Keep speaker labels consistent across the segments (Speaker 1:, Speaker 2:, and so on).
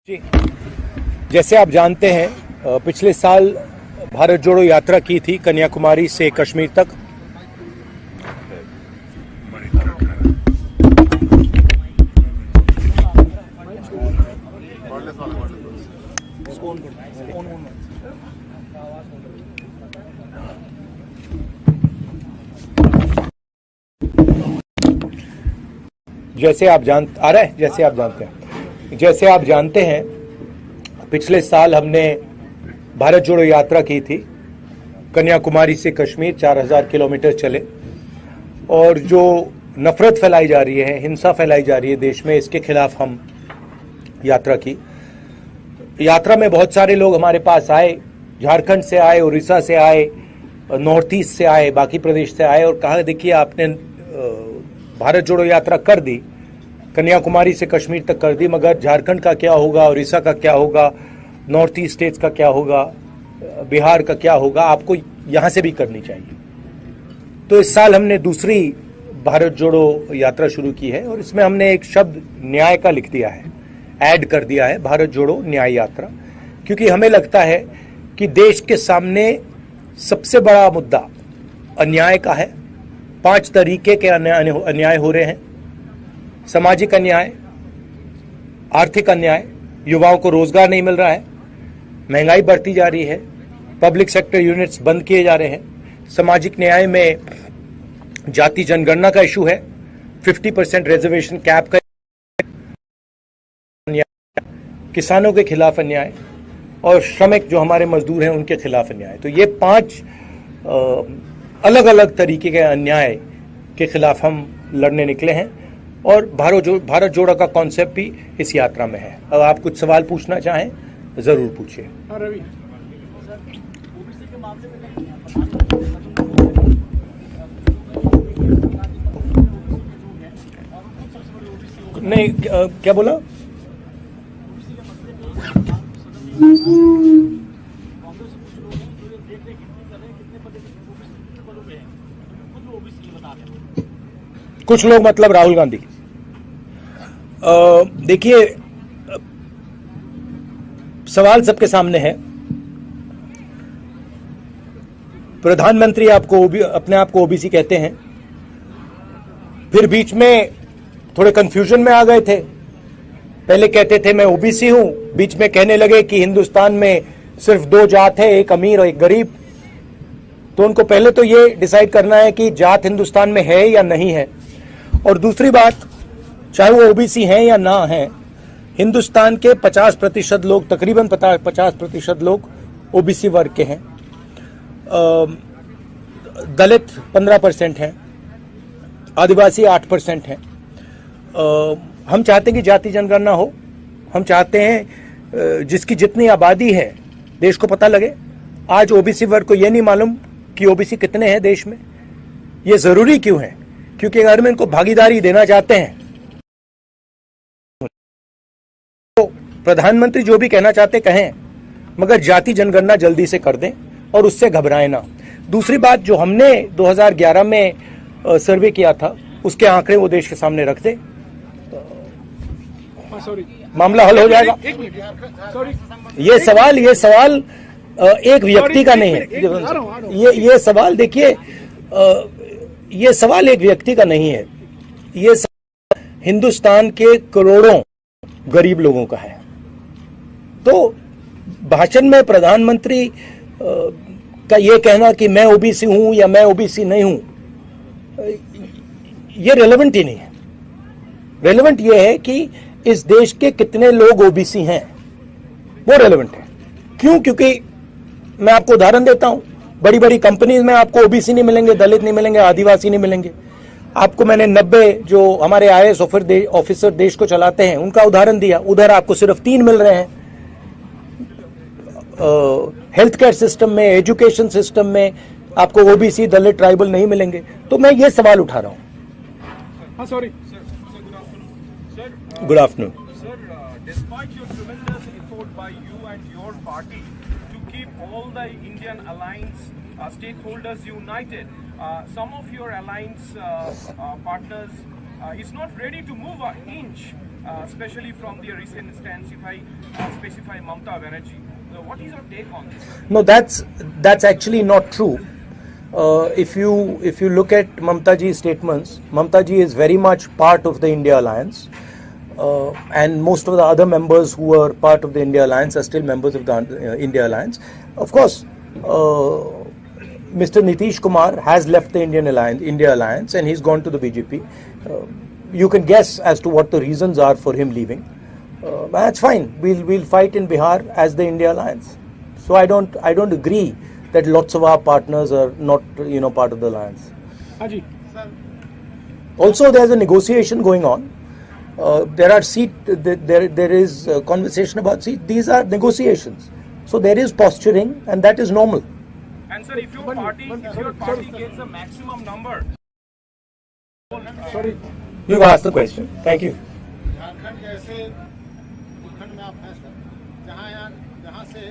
Speaker 1: जी, जैसे आप जानते हैं पिछले साल भारत जोड़ो यात्रा की थी कन्याकुमारी से कश्मीर तक। जैसे आप जानते हैं पिछले साल हमने भारत जोड़ो यात्रा की थी कन्याकुमारी से कश्मीर 4000 किलोमीटर चले, और जो नफरत फैलाई जा रही है, हिंसा फैलाई जा रही है देश में, इसके खिलाफ हम यात्रा की। यात्रा में बहुत सारे लोग हमारे पास आए, झारखंड से आए, उड़ीसा से आए, नॉर्थ ईस्ट से आए, बाकी प्रदेश से आए, और कहा देखिए आपने भारत जोड़ो यात्रा कर दी, कन्याकुमारी से कश्मीर तक कर दी, मगर झारखंड का क्या होगा, उड़ीसा का क्या होगा, नॉर्थ ईस्ट स्टेट्स का क्या होगा, बिहार का क्या होगा, आपको यहां से भी करनी चाहिए। तो इस साल हमने दूसरी भारत जोड़ो यात्रा शुरू की है, और इसमें हमने एक शब्द न्याय का लिख दिया है, ऐड कर दिया है, भारत जोड़ो न्याय यात्रा, क्योंकि हमें लगता है कि देश के सामने सबसे बड़ा मुद्दा अन्याय का है। 5 तरीके के अन्याय हो रहे हैं: सामाजिक अन्याय, आर्थिक अन्याय, युवाओं को रोजगार नहीं मिल रहा है, महंगाई बढ़ती जा रही है, पब्लिक सेक्टर यूनिट्स बंद किए जा रहे हैं, सामाजिक न्याय में जाति जनगणना का इशू है, 50% रिजर्वेशन कैप का अन्याय, किसानों के खिलाफ अन्याय, और श्रमिक जो हमारे मजदूर हैं उनके खिलाफ अन्याय। तो ये 5 अलग अलग तरीके के अन्याय के खिलाफ हम लड़ने निकले हैं, और भारत जोड़ो का कॉन्सेप्ट भी इस यात्रा में है। अब आप कुछ सवाल पूछना चाहें जरूर पूछिए। नहीं, क्या बोला? कुछ लोग मतलब राहुल गांधी। देखिए, सवाल सबके सामने है। प्रधानमंत्री अपने आप को ओबीसी कहते हैं, फिर बीच में थोड़े कंफ्यूजन में आ गए थे। पहले कहते थे मैं ओबीसी हूं, बीच में कहने लगे कि हिंदुस्तान में सिर्फ 2 जात है, एक अमीर और एक गरीब। तो उनको पहले तो ये डिसाइड करना है कि जात हिंदुस्तान में है या नहीं है, और दूसरी बात, चाहे वो ओबीसी हैं या ना हैं, हिंदुस्तान के 50% लोग, तकरीबन 50% लोग ओबीसी वर्ग के हैं, दलित 15% हैं, आदिवासी 8% हैं। हम चाहते हैं कि जाति जनगणना हो, हम चाहते हैं जिसकी जितनी आबादी है देश को पता लगे। आज ओबीसी वर्ग को यह नहीं मालूम कि ओबीसी कितने हैं देश में। ये जरूरी क्यों है? क्योंकि अगर हम इनको भागीदारी देना चाहते हैं तो प्रधानमंत्री जो भी कहना चाहते कहें, मगर जाति जनगणना जल्दी से कर दें और उससे घबराएं ना। दूसरी बात, जो हमने 2011 में सर्वे किया था, उसके आंकड़े वो देश के सामने रख दें, मामला हल हो जाएगा। ये सवाल एक व्यक्ति का नहीं है। ये सवाल, देखिए, ये सवाल एक व्यक्ति का नहीं है, ये हिंदुस्तान के करोड़ों गरीब लोगों का है। तो भाषण में प्रधानमंत्री का ये कहना कि मैं ओबीसी हूं या मैं ओबीसी नहीं हूं, ये रेलेवेंट ही नहीं है। रेलेवेंट ये है कि इस देश के कितने लोग ओबीसी हैं, वो रेलेवेंट है। क्यों? क्योंकि मैं आपको उदाहरण देता हूं, बड़ी बड़ी कंपनीज में आपको ओबीसी नहीं मिलेंगे, दलित नहीं मिलेंगे, आदिवासी नहीं मिलेंगे। आपको मैंने 90 जो हमारे आईएएस ऑफिसर देश को चलाते हैं उनका उदाहरण दिया, उधर आपको सिर्फ 3 मिल रहे हैं। हेल्थ केयर सिस्टम में, एजुकेशन सिस्टम में आपको ओबीसी, दलित, ट्राइबल नहीं मिलेंगे। तो मैं ये सवाल उठा रहा हूं।
Speaker 2: Sorry
Speaker 1: good afternoon.
Speaker 2: Despite your tremendous effort by you and your party to keep all the Indian alliance stakeholders united, some of your alliance partners is not ready to move an inch especially from the recent stance, if I specify Mamata Banerjee. What is your take on this?
Speaker 1: No, that's actually not true. If you look at Mamata ji's statements, Mamata ji is very much part of the India Alliance, and most of the other members who are part of the India Alliance are still members of the India Alliance. Of course, Mr. Nitish Kumar has left the India Alliance, and he's gone to the BJP. You can guess as to what the reasons are for him leaving. That's fine. We'll fight in Bihar as the India Alliance. So I don't agree that lots of our partners are not part of the alliance.
Speaker 3: Haji.
Speaker 1: Also, there's a negotiation going on. There is conversation about seats. These are negotiations. So there is posturing, and that is normal.
Speaker 2: And sir, if your party gets the maximum number.
Speaker 3: Sorry.
Speaker 1: You asked the question. Thank you.
Speaker 4: Jharkhand जैसे भूखंड में आप हैं sir, जहाँ से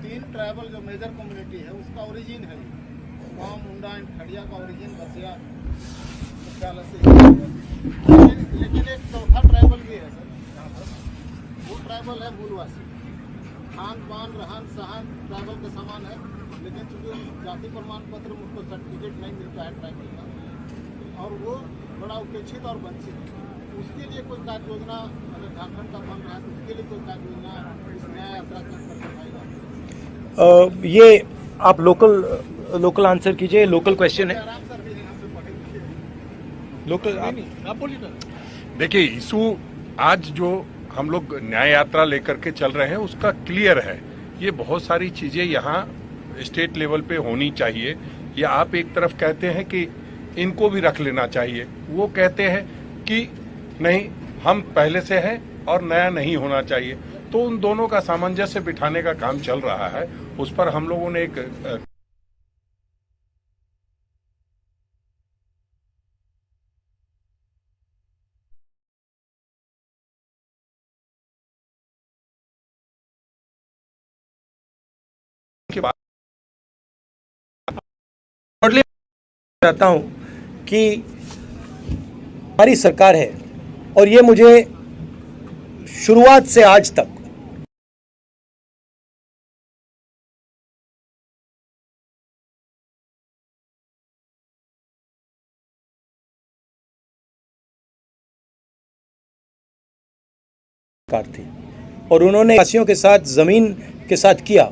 Speaker 4: 3 tribal जो major community है उसका ओरिजिन है, गाँव मुंडा एंड खड़िया का ओरिजिन बसिया मुख्यालय से, लेकिन एक चौथा ट्राइबल भी है सर यहाँ पर, वो ट्राइबल है मूलवासी। खान पान रहन सहन ट्राइबल के समान है, लेकिन चूंकि जाति प्रमाण पत्र में उसको सर्टिफिकेट नहीं मिलता है ट्राइबल का, और वो बड़ा उपेक्षित और वंचित है। उसके लिए कोई कार्य योजना अगर झारखंड का बन रहा है तो उसके लिए कोई कार्य योजना इस न्याय यात्रा के अंतर्गत आएगा?
Speaker 1: ये आप लोकल आंसर कीजिए। लोकल क्वेश्चन है।
Speaker 4: आराम सर भी यहाँ से पढ़े
Speaker 1: लोकल
Speaker 3: आप बोलिए ना।
Speaker 5: देखिए, इशू आज जो हम लोग न्याय यात्रा लेकर के चल रहे हैं उसका क्लियर है। ये बहुत सारी चीजें यहाँ स्टेट लेवल पे होनी चाहिए। या आप एक तरफ कहते हैं कि इनको भी रख लेना चाहिए, वो कहते हैं कि नहीं हम पहले से हैं और नया नहीं होना चाहिए। तो उन दोनों का सामंजस्य बिठाने का काम चल रहा है। उस पर हम लोगों ने एक के बाद
Speaker 1: चाहता हूं कि हमारी सरकार है, और ये मुझे शुरुआत से आज तक थी, और उन्होंने आदिवासियों के साथ जमीन के साथ किया,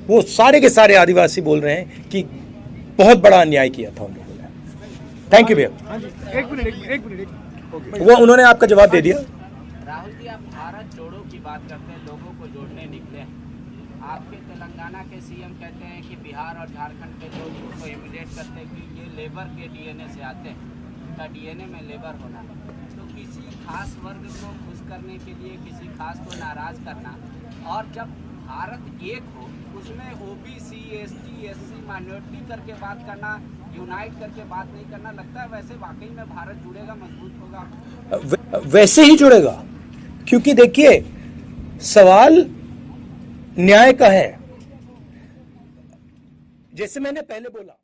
Speaker 1: वो सारे के सारे आदिवासी बोल रहे हैं कि बहुत बड़ा अन्याय किया था उन लोगों ने। थैंक यू भैया।
Speaker 3: एक मिनट।
Speaker 1: वो उन्होंने आपका जवाब दे दिया।
Speaker 6: राहुल जी, आप भारत जोड़ो की बात करते हैं, लोगों को जोड़ने निकले हैं। आपके तेलंगाना के सीएम कहते हैं कि बिहार और झारखंड के लोग उसको इमिटेट करते हैं कि ये लेबर के डीएनए से आते हैं, का डीएनए में लेबर होना। तो किसी खास वर्ग को खुश करने के लिए किसी खास को नाराज करना, और जब भारत एक हो उसमें ओबीसी, एसटी, एससी, माइनॉरिटी करके बात करना, यूनाइट करके बात नहीं करना, लगता है वैसे वाकई में भारत जुड़ेगा, मजबूत होगा?
Speaker 1: वैसे ही जुड़ेगा, क्योंकि देखिए सवाल न्याय का है। जैसे मैंने पहले बोला।